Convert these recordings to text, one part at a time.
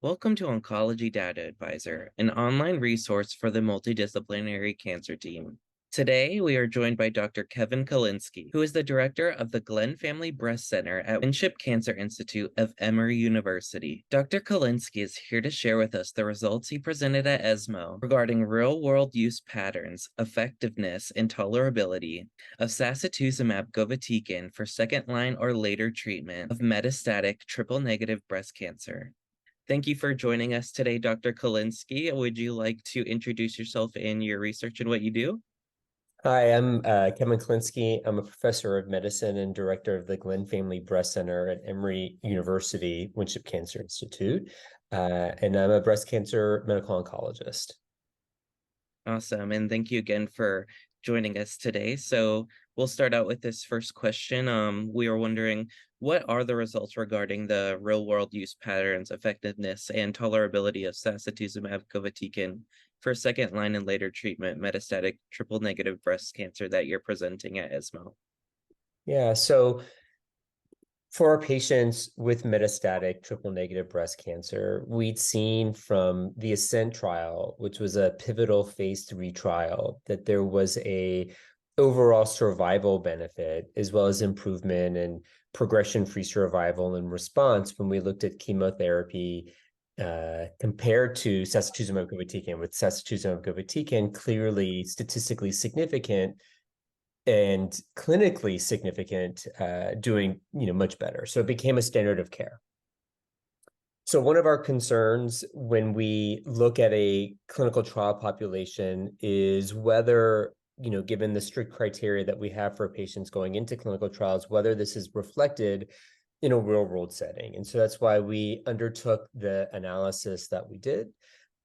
Welcome to Oncology Data Advisor, an online resource for the multidisciplinary cancer team. Today, we are joined by Dr. Kevin Kalinsky, who is the director of the Glenn Family Breast Center at Winship Cancer Institute of Emory University. Dr. Kalinsky is here to share with us the results he presented at ESMO regarding real-world use patterns, effectiveness, and tolerability of Sacituzumab Govitecan for second-line or later treatment of metastatic triple-negative breast cancer. Thank you for joining us today, Dr. Kalinsky. Would you like to introduce yourself and your research and what you do? Hi, I'm Kevin Kalinsky. I'm a professor of medicine and director of the Glenn Family Breast Center at Emory University, Winship Cancer Institute. And I'm a breast cancer medical oncologist. Awesome. And thank you again for joining us today. So we'll start out with this first question. We were wondering, what are the results regarding the real-world use patterns, effectiveness, and tolerability of sacituzumab govitecan for second-line and later treatment metastatic triple-negative breast cancer that you're presenting at ESMO? Yeah, so for our patients with metastatic triple-negative breast cancer, we'd seen from the ASCENT trial, which was a pivotal phase 3 trial, that there was a overall survival benefit as well as improvement in progression-free survival and response when we looked at chemotherapy compared to sacituzumab govitecan, with sacituzumab govitecan clearly statistically significant and clinically significant, doing much better. So it became a standard of care. So one of our concerns when we look at a clinical trial population is whether, given the strict criteria that we have for patients going into clinical trials, whether this is reflected in a real world setting. And so that's why we undertook the analysis that we did.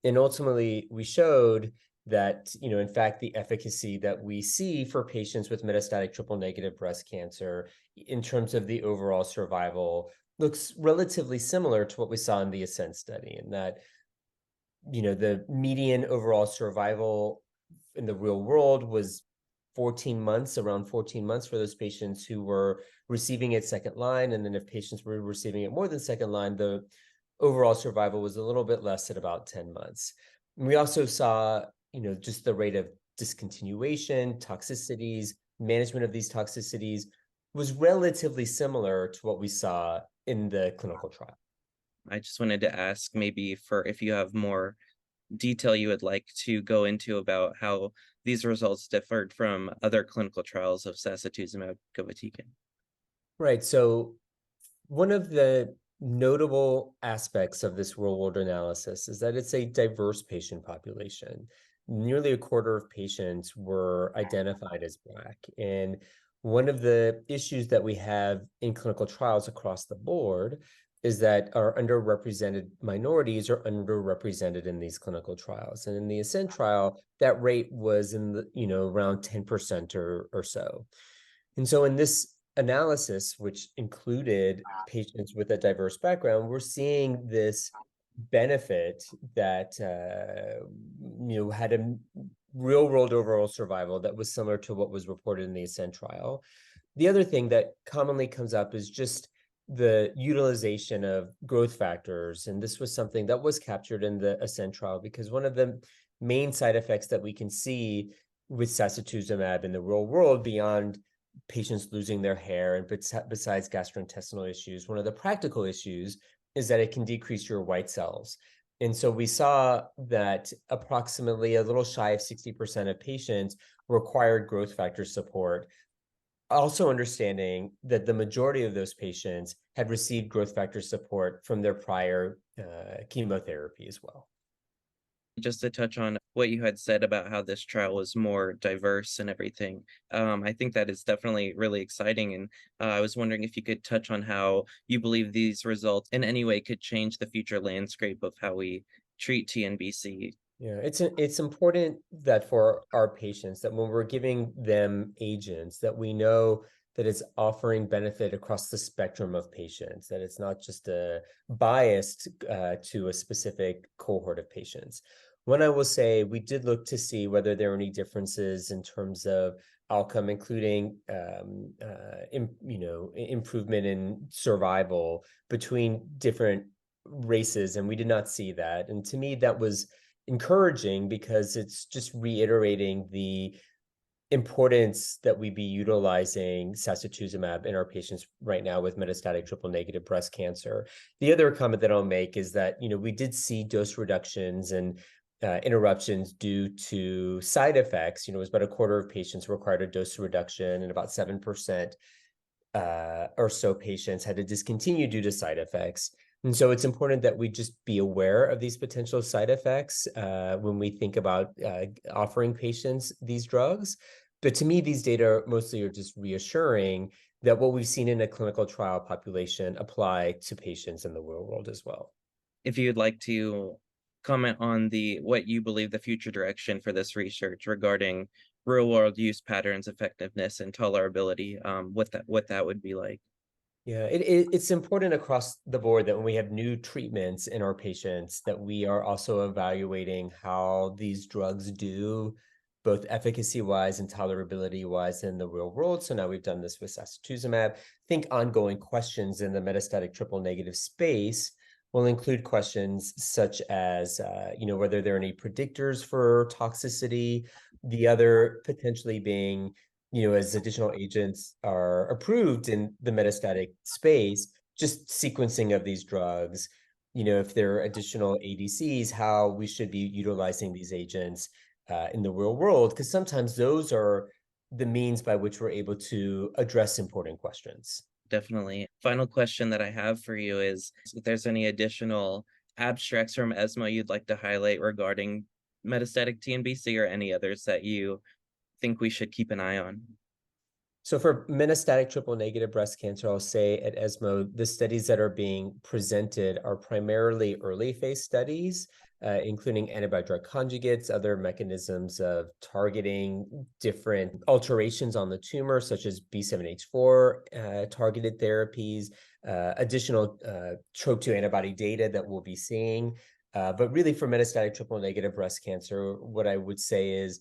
And ultimately, we showed that, in fact, the efficacy that we see for patients with metastatic triple negative breast cancer in terms of the overall survival looks relatively similar to what we saw in the ASCENT study, and that, the median overall survival in the real world was 14 months, around 14 months for those patients who were receiving it second line. And then if patients were receiving it more than second line, the overall survival was a little bit less at about 10 months. And we also saw, just the rate of discontinuation, toxicities, management of these toxicities was relatively similar to what we saw in the clinical trial. I just wanted to ask maybe for if you have more detail you would like to go into about how these results differed from other clinical trials of sacituzumab govitecan. Right. So one of the notable aspects of this real world analysis is that it's a diverse patient population. Nearly a quarter of patients were identified as Black. And one of the issues that we have in clinical trials across the board is that our underrepresented minorities are underrepresented in these clinical trials. And in the ASCENT trial, that rate was in the, around 10% or so. And so in this analysis, which included patients with a diverse background, we're seeing this benefit that had a real world overall survival that was similar to what was reported in the ASCENT trial. The other thing that commonly comes up is just the utilization of growth factors. And this was something that was captured in the ASCENT trial, because one of the main side effects that we can see with sacituzumab in the real world, beyond patients losing their hair and besides gastrointestinal issues, one of the practical issues is that it can decrease your white cells. And so we saw that approximately a little shy of 60% of patients required growth factor support. Also understanding that the majority of those patients had received growth factor support from their prior chemotherapy as well. Just to touch on what you had said about how this trial was more diverse and everything, I think that is definitely really exciting. And I was wondering if you could touch on how you believe these results in any way could change the future landscape of how we treat TNBC. Yeah, it's important that for our patients, that when we're giving them agents, that we know that it's offering benefit across the spectrum of patients, that it's not just biased to a specific cohort of patients. One, I will say, we did look to see whether there were any differences in terms of outcome, including improvement in survival between different races, and we did not see that. And to me, that was encouraging because it's just reiterating the importance that we be utilizing sacituzumab in our patients right now with metastatic triple negative breast cancer. The other comment that I'll make is that, we did see dose reductions and interruptions due to side effects. It was about a quarter of patients required a dose reduction, and about 7% or so patients had to discontinue due to side effects. And so it's important that we just be aware of these potential side effects when we think about offering patients these drugs. But to me, these data mostly are just reassuring that what we've seen in a clinical trial population apply to patients in the real world as well. If you'd like to comment on what you believe the future direction for this research regarding real world use patterns, effectiveness, and tolerability, what that would be like. Yeah, it's important across the board that when we have new treatments in our patients, that we are also evaluating how these drugs do, both efficacy-wise and tolerability-wise in the real world. So now we've done this with sacituzumab. I think ongoing questions in the metastatic triple negative space will include questions such as, whether there are any predictors for toxicity, the other potentially being, as additional agents are approved in the metastatic space, just sequencing of these drugs, if there are additional ADCs, how we should be utilizing these agents in the real world, because sometimes those are the means by which we're able to address important questions. Definitely. Final question that I have for you is if there's any additional abstracts from ESMO you'd like to highlight regarding metastatic TNBC or any others that you think we should keep an eye on. So for metastatic triple negative breast cancer, I'll say at ESMO, the studies that are being presented are primarily early phase studies, including antibody drug conjugates, other mechanisms of targeting different alterations on the tumor, such as B7H4 targeted therapies, additional TROP2 antibody data that we'll be seeing. But really for metastatic triple negative breast cancer, what I would say is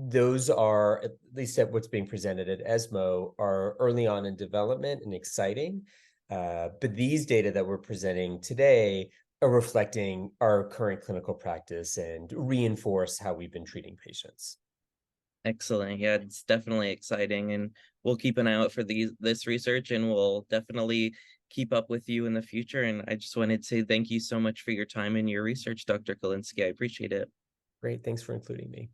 those are, at least at what's being presented at ESMO, are early on in development and exciting. But these data that we're presenting today are reflecting our current clinical practice and reinforce how we've been treating patients. Excellent. Yeah, it's definitely exciting, and we'll keep an eye out for this research, and we'll definitely keep up with you in the future. And I just wanted to say thank you so much for your time and your research, Dr. Kalinsky. I appreciate it. Great. Thanks for including me.